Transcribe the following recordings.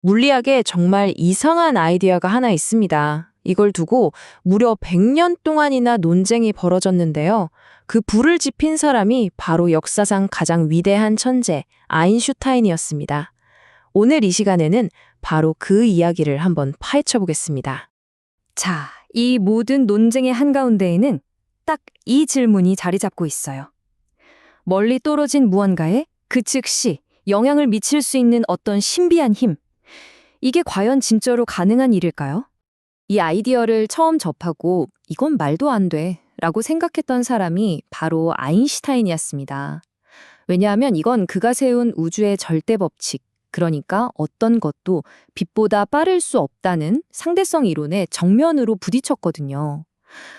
물리학에 정말 이상한 아이디어가 하나 있습니다. 이걸 두고 무려 100년 동안이나 논쟁이 벌어졌는데요. 그 불을 지핀 사람이 바로 역사상 가장 위대한 천재, 아인슈타인이었습니다. 오늘 이 시간에는 바로 그 이야기를 한번 파헤쳐 보겠습니다. 자, 이 모든 논쟁의 한가운데에는 딱 이 질문이 자리 잡고 있어요. 멀리 떨어진 무언가에 그 즉시 영향을 미칠 수 있는 어떤 신비한 힘. 이게 과연 진짜로 가능한 일일까요? 이 아이디어를 처음 접하고 이건 말도 안 돼 라고 생각했던 사람이 바로 아인슈타인이었습니다. 왜냐하면 이건 그가 세운 우주의 절대 법칙, 그러니까 어떤 것도 빛보다 빠를 수 없다는 상대성 이론에 정면으로 부딪혔거든요.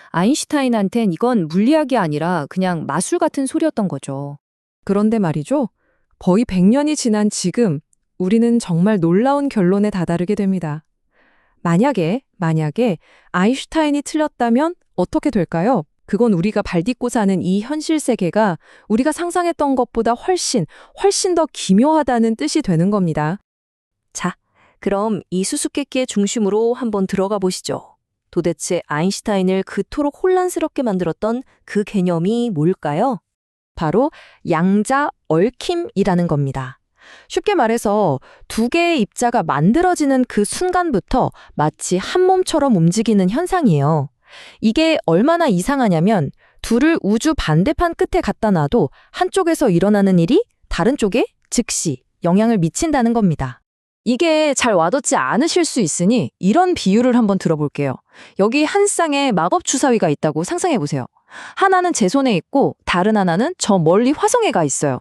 아인슈타인한텐 이건 물리학이 아니라 그냥 마술 같은 소리였던 거죠. 그런데 말이죠. 거의 100년이 지난 지금 우리는 정말 놀라운 결론에 다다르게 됩니다. 만약에 아인슈타인이 틀렸다면 어떻게 될까요? 그건 우리가 발딛고 사는 이 현실 세계가 우리가 상상했던 것보다 훨씬 더 기묘하다는 뜻이 되는 겁니다. 자, 그럼 이 수수께끼의 중심으로 한번 들어가 보시죠. 도대체 아인슈타인을 그토록 혼란스럽게 만들었던 그 개념이 뭘까요? 바로 양자 얽힘이라는 겁니다. 쉽게 말해서 두 개의 입자가 만들어지는 그 순간부터 마치 한 몸처럼 움직이는 현상이에요. 이게 얼마나 이상하냐면 둘을 우주 반대판 끝에 갖다 놔도 한쪽에서 일어나는 일이 다른 쪽에 즉시 영향을 미친다는 겁니다. 이게 잘 와닿지 않으실 수 있으니 이런 비유를 한번 들어볼게요. 여기 한 쌍의 마법 주사위가 있다고 상상해 보세요. 하나는 제 손에 있고 다른 하나는 저 멀리 화성에 가 있어요.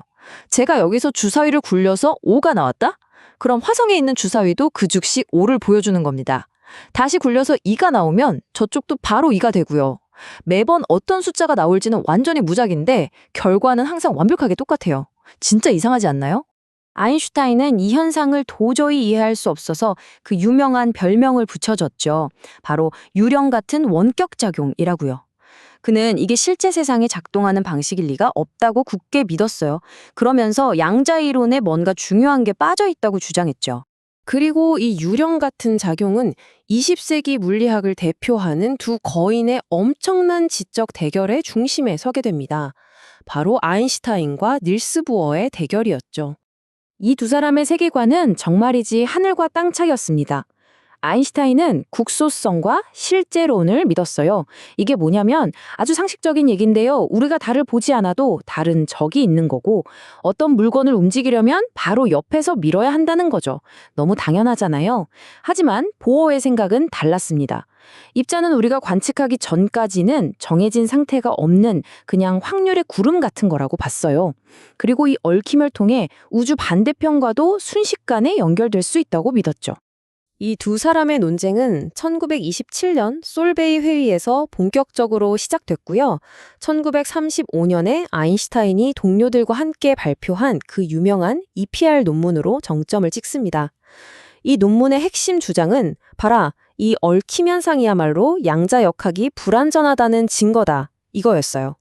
제가 여기서 주사위를 굴려서 5가 나왔다? 그럼 화성에 있는 주사위도 그 즉시 5를 보여주는 겁니다. 다시 굴려서 2가 나오면 저쪽도 바로 2가 되고요. 매번 어떤 숫자가 나올지는 완전히 무작인데 결과는 항상 완벽하게 똑같아요. 진짜 이상하지 않나요? 아인슈타인은 이 현상을 도저히 이해할 수 없어서 그 유명한 별명을 붙여줬죠. 바로 유령 같은 원격작용이라고요. 그는 이게 실제 세상에 작동하는 방식일 리가 없다고 굳게 믿었어요. 그러면서 양자 이론에 뭔가 중요한 게 빠져 있다고 주장했죠. 그리고 이 유령 같은 작용은 20세기 물리학을 대표하는 두 거인의 엄청난 지적 대결의 중심에 서게 됩니다. 바로 아인슈타인과 닐스 보어의 대결이었죠. 이 두 사람의 세계관은 정말이지 하늘과 땅 차이였습니다. 아인슈타인은 국소성과 실제론을 믿었어요. 이게 뭐냐면 아주 상식적인 얘기인데요. 우리가 달을 보지 않아도 달은 적이 있는 거고 어떤 물건을 움직이려면 바로 옆에서 밀어야 한다는 거죠. 너무 당연하잖아요. 하지만 보어의 생각은 달랐습니다. 입자는 우리가 관측하기 전까지는 정해진 상태가 없는 그냥 확률의 구름 같은 거라고 봤어요. 그리고 이 얽힘을 통해 우주 반대편과도 순식간에 연결될 수 있다고 믿었죠. 이 두 사람의 논쟁은 1927년 솔베이 회의에서 본격적으로 시작됐고요. 1935년에 아인슈타인이 동료들과 함께 발표한 그 유명한 EPR 논문으로 정점을 찍습니다. 이 논문의 핵심 주장은 봐라, 이 얽힘 현상이야말로 양자역학이 불완전하다는 증거다, 이거였어요.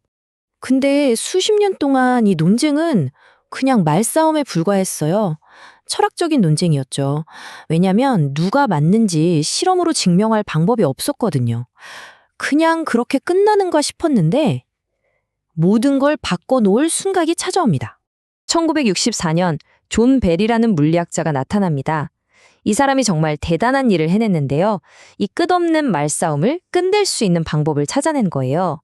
근데 수십 년 동안 이 논쟁은 그냥 말싸움에 불과했어요. 철학적인 논쟁이었죠. 왜냐하면 누가 맞는지 실험으로 증명할 방법이 없었거든요. 그냥 그렇게 끝나는가 싶었는데 모든 걸 바꿔놓을 순간이 찾아옵니다. 1964년 존 벨이라는 물리학자가 나타납니다. 이 사람이 정말 대단한 일을 해냈는데요. 이 끝없는 말싸움을 끝낼 수 있는 방법을 찾아낸 거예요.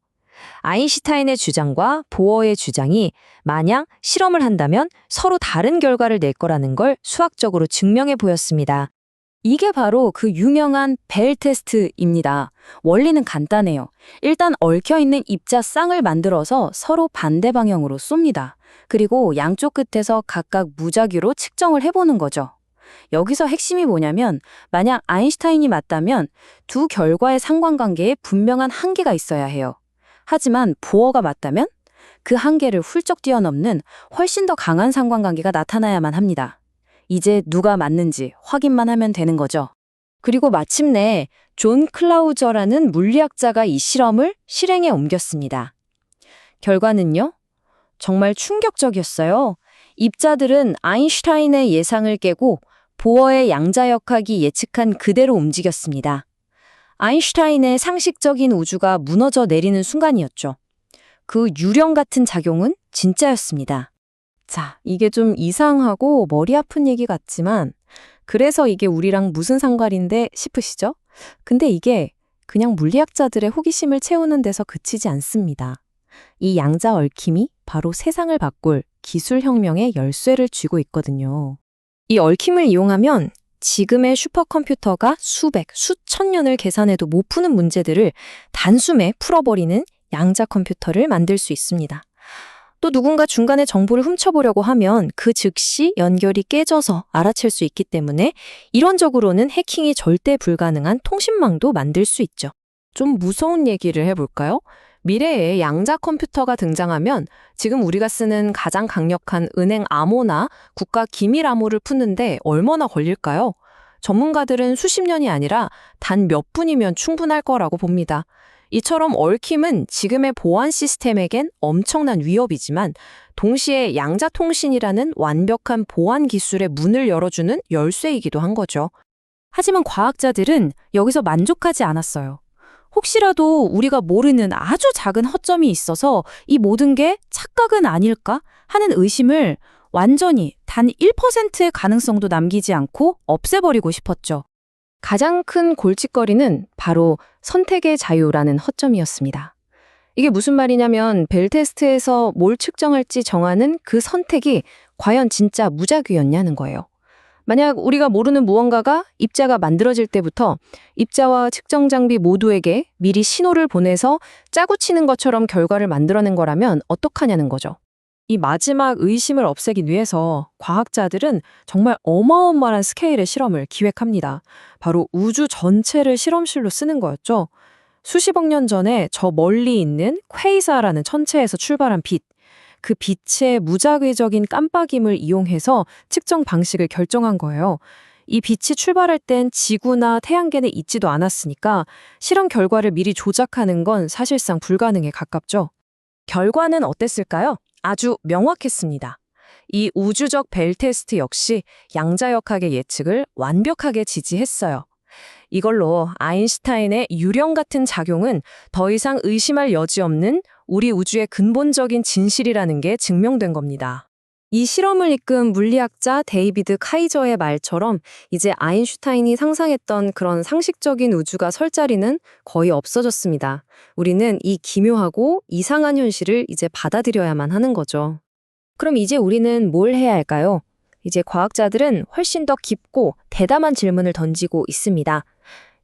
아인슈타인의 주장과 보어의 주장이 만약 실험을 한다면 서로 다른 결과를 낼 거라는 걸 수학적으로 증명해 보였습니다. 이게 바로 그 유명한 벨 테스트입니다. 원리는 간단해요. 일단 얽혀있는 입자 쌍을 만들어서 서로 반대 방향으로 쏩니다. 그리고 양쪽 끝에서 각각 무작위로 측정을 해보는 거죠. 여기서 핵심이 뭐냐면 만약 아인슈타인이 맞다면 두 결과의 상관관계에 분명한 한계가 있어야 해요. 하지만 보어가 맞다면 그 한계를 훌쩍 뛰어넘는 훨씬 더 강한 상관관계가 나타나야만 합니다. 이제 누가 맞는지 확인만 하면 되는 거죠. 그리고 마침내 존 클라우저라는 물리학자가 이 실험을 실행에 옮겼습니다. 결과는요? 정말 충격적이었어요. 입자들은 아인슈타인의 예상을 깨고 보어의 양자역학이 예측한 그대로 움직였습니다. 아인슈타인의 상식적인 우주가 무너져 내리는 순간이었죠. 그 유령 같은 작용은 진짜였습니다. 자, 이게 좀 이상하고 머리 아픈 얘기 같지만 그래서 이게 우리랑 무슨 상관인데 싶으시죠? 근데 이게 그냥 물리학자들의 호기심을 채우는 데서 그치지 않습니다. 이 양자 얽힘이 바로 세상을 바꿀 기술혁명의 열쇠를 쥐고 있거든요. 이 얽힘을 이용하면 지금의 슈퍼컴퓨터가 수백, 수천 년을 계산해도 못 푸는 문제들을 단숨에 풀어버리는 양자 컴퓨터를 만들 수 있습니다. 또 누군가 중간에 정보를 훔쳐보려고 하면 그 즉시 연결이 깨져서 알아챌 수 있기 때문에 이론적으로는 해킹이 절대 불가능한 통신망도 만들 수 있죠. 좀 무서운 얘기를 해볼까요? 미래에 양자 컴퓨터가 등장하면 지금 우리가 쓰는 가장 강력한 은행 암호나 국가 기밀 암호를 푸는데 얼마나 걸릴까요? 전문가들은 수십 년이 아니라 단 몇 분이면 충분할 거라고 봅니다. 이처럼 얽힘은 지금의 보안 시스템에겐 엄청난 위협이지만 동시에 양자 통신이라는 완벽한 보안 기술의 문을 열어주는 열쇠이기도 한 거죠. 하지만 과학자들은 여기서 만족하지 않았어요. 혹시라도 우리가 모르는 아주 작은 허점이 있어서 이 모든 게 착각은 아닐까 하는 의심을 완전히 단 1%의 가능성도 남기지 않고 없애버리고 싶었죠. 가장 큰 골칫거리는 바로 선택의 자유라는 허점이었습니다. 이게 무슨 말이냐면 벨 테스트에서 뭘 측정할지 정하는 그 선택이 과연 진짜 무작위였냐는 거예요. 만약 우리가 모르는 무언가가 입자가 만들어질 때부터 입자와 측정 장비 모두에게 미리 신호를 보내서 짜고 치는 것처럼 결과를 만들어낸 거라면 어떡하냐는 거죠. 이 마지막 의심을 없애기 위해서 과학자들은 정말 어마어마한 스케일의 실험을 기획합니다. 바로 우주 전체를 실험실로 쓰는 거였죠. 수십억 년 전에 저 멀리 있는 퀘이사라는 천체에서 출발한 빛, 그 빛의 무작위적인 깜빡임을 이용해서 측정 방식을 결정한 거예요. 이 빛이 출발할 땐 지구나 태양계는 있지도 않았으니까 실험 결과를 미리 조작하는 건 사실상 불가능에 가깝죠. 결과는 어땠을까요? 아주 명확했습니다. 이 우주적 벨 테스트 역시 양자역학의 예측을 완벽하게 지지했어요. 이걸로 아인슈타인의 유령 같은 작용은 더 이상 의심할 여지 없는 우리 우주의 근본적인 진실이라는 게 증명된 겁니다. 이 실험을 이끈 물리학자 데이비드 카이저의 말처럼 이제 아인슈타인이 상상했던 그런 상식적인 우주가 설 자리는 거의 없어졌습니다. 우리는 이 기묘하고 이상한 현실을 이제 받아들여야만 하는 거죠. 그럼 이제 우리는 뭘 해야 할까요? 이제 과학자들은 훨씬 더 깊고 대담한 질문을 던지고 있습니다.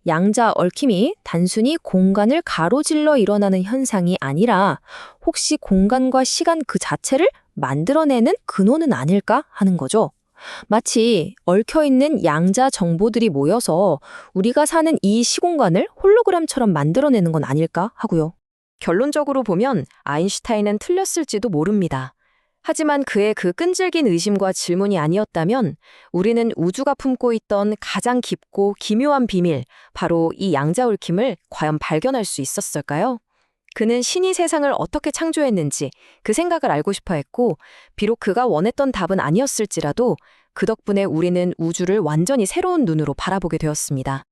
양자 얽힘이 단순히 공간을 가로질러 일어나는 현상이 아니라 혹시 공간과 시간 그 자체를 만들어내는 근원은 아닐까 하는 거죠. 마치 얽혀있는 양자 정보들이 모여서 우리가 사는 이 시공간을 홀로그램처럼 만들어내는 건 아닐까 하고요. 결론적으로 보면 아인슈타인은 틀렸을지도 모릅니다. 하지만 그의 그 끈질긴 의심과 질문이 아니었다면 우리는 우주가 품고 있던 가장 깊고 기묘한 비밀, 바로 이 양자 얽힘을 과연 발견할 수 있었을까요? 그는 신이 세상을 어떻게 창조했는지 그 생각을 알고 싶어 했고, 비록 그가 원했던 답은 아니었을지라도 그 덕분에 우리는 우주를 완전히 새로운 눈으로 바라보게 되었습니다.